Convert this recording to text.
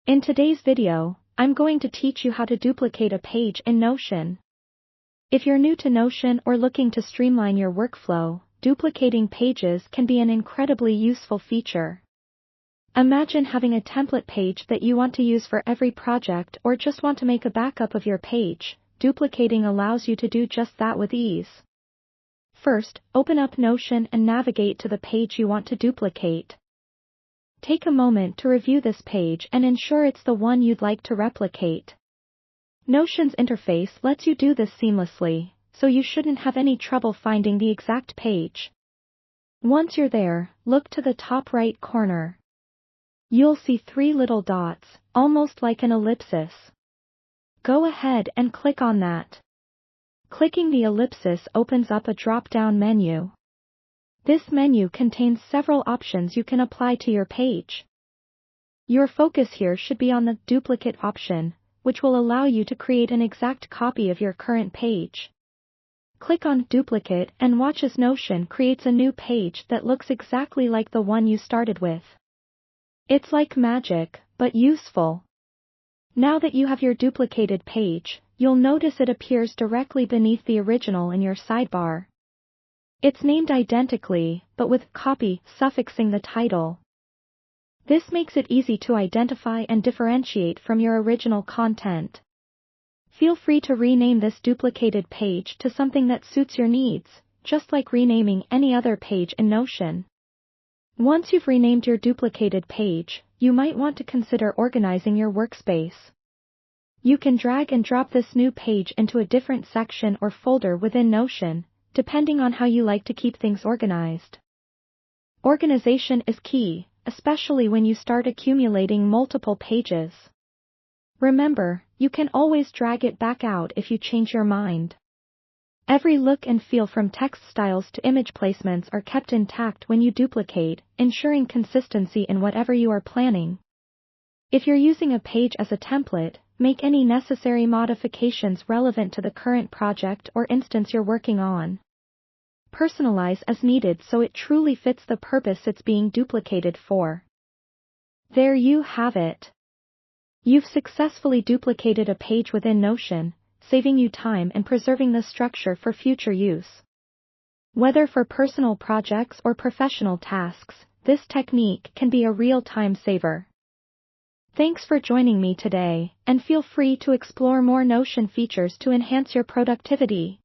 In today's video, I'm going to teach you how to duplicate a page in Notion. If you're new to Notion or looking to streamline your workflow, duplicating pages can be an incredibly useful feature. Imagine having a template page that you want to use for every project or just want to make a backup of your page. Duplicating allows you to do just that with ease. First, open up Notion and navigate to the page you want to duplicate. Take a moment to review this page and ensure it's the one you'd like to replicate. Notion's interface lets you do this seamlessly, so you shouldn't have any trouble finding the exact page. Once you're there, look to the top right corner. You'll see 3 little dots, almost like an ellipsis. Go ahead and click on that. Clicking the ellipsis opens up a drop-down menu. This menu contains several options you can apply to your page. Your focus here should be on the duplicate option, which will allow you to create an exact copy of your current page. Click on Duplicate and watch as Notion creates a new page that looks exactly like the one you started with. It's like magic, but useful. Now that you have your duplicated page, you'll notice it appears directly beneath the original in your sidebar. It's named identically, but with copy suffixing the title. This makes it easy to identify and differentiate from your original content. Feel free to rename this duplicated page to something that suits your needs, just like renaming any other page in Notion. Once you've renamed your duplicated page, you might want to consider organizing your workspace. You can drag and drop this new page into a different section or folder within Notion, depending on how you like to keep things organized. Organization is key, especially when you start accumulating multiple pages. Remember, you can always drag it back out if you change your mind. Every look and feel from text styles to image placements are kept intact when you duplicate, ensuring consistency in whatever you are planning. If you're using a page as a template, make any necessary modifications relevant to the current project or instance you're working on. Personalize as needed so it truly fits the purpose it's being duplicated for. There you have it. You've successfully duplicated a page within Notion, saving you time and preserving the structure for future use. Whether for personal projects or professional tasks, this technique can be a real time saver. Thanks for joining me today, and feel free to explore more Notion features to enhance your productivity.